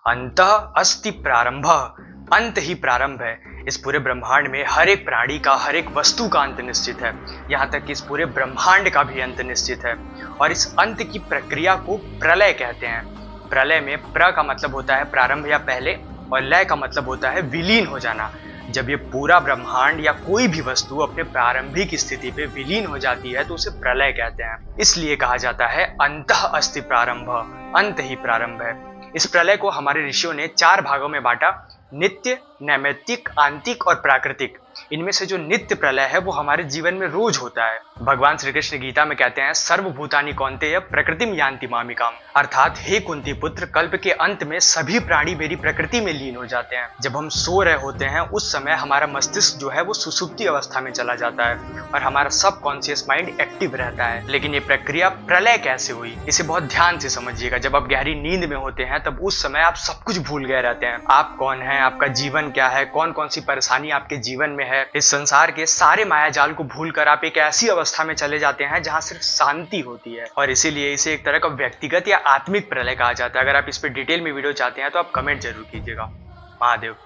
अंतः अस्ति प्रारंभः, अंत ही प्रारंभ है। इस पूरे ब्रह्मांड में हर एक प्राणी का, हर एक वस्तु का अंत निश्चित है। यहाँ तक कि इस पूरे ब्रह्मांड का भी अंत निश्चित है। और इस अंत की प्रक्रिया को प्रलय कहते हैं। प्रलय में प्र का मतलब होता है प्रारंभ या पहले, और लय का मतलब होता है विलीन हो जाना। जब ये पूरा ब्रह्मांड या कोई भी वस्तु अपने प्रारंभिक स्थिति पे विलीन हो जाती है तो उसे प्रलय कहते हैं। इसलिए कहा जाता है अंतः अस्ति प्रारंभः, अंत ही प्रारंभ है। इस प्रलय को हमारे ऋषियों ने 4 भागों में बांटा: नित्य, नैमित्तिक, आंतिक और प्राकृतिक। इनमें से जो नित्य प्रलय है वो हमारे जीवन में रोज होता है। भगवान श्री कृष्ण गीता में कहते हैं सर्वभूतानि कौन्तेय प्रकृतिम यान्ति मामिकाम, अर्थात हे कुंती पुत्र, कल्प के अंत में सभी प्राणी मेरी प्रकृति में लीन हो जाते हैं। जब हम सो रहे होते हैं उस समय हमारा मस्तिष्क जो है वो सुसुप्ति अवस्था में चला जाता है और हमारा सबकॉन्शियस माइंड एक्टिव रहता है। लेकिन ये प्रक्रिया प्रलय कैसे हुई, इसे बहुत ध्यान से समझिएगा। जब आप गहरी नींद में होते हैं तब उस समय आप सब कुछ भूल गए रहते हैं। आप कौन हैं, आपका जीवन क्या है, कौन कौन सी परेशानी आपके जीवन में है, इस संसार के सारे मायाजाल को भूलकर आप एक ऐसी अवस्था में चले जाते हैं जहां सिर्फ शांति होती है। और इसीलिए इसे एक तरह का व्यक्तिगत या आत्मिक प्रलय कहा जाता है। अगर आप इस पर डिटेल में वीडियो चाहते हैं तो आप कमेंट जरूर कीजिएगा। महादेव।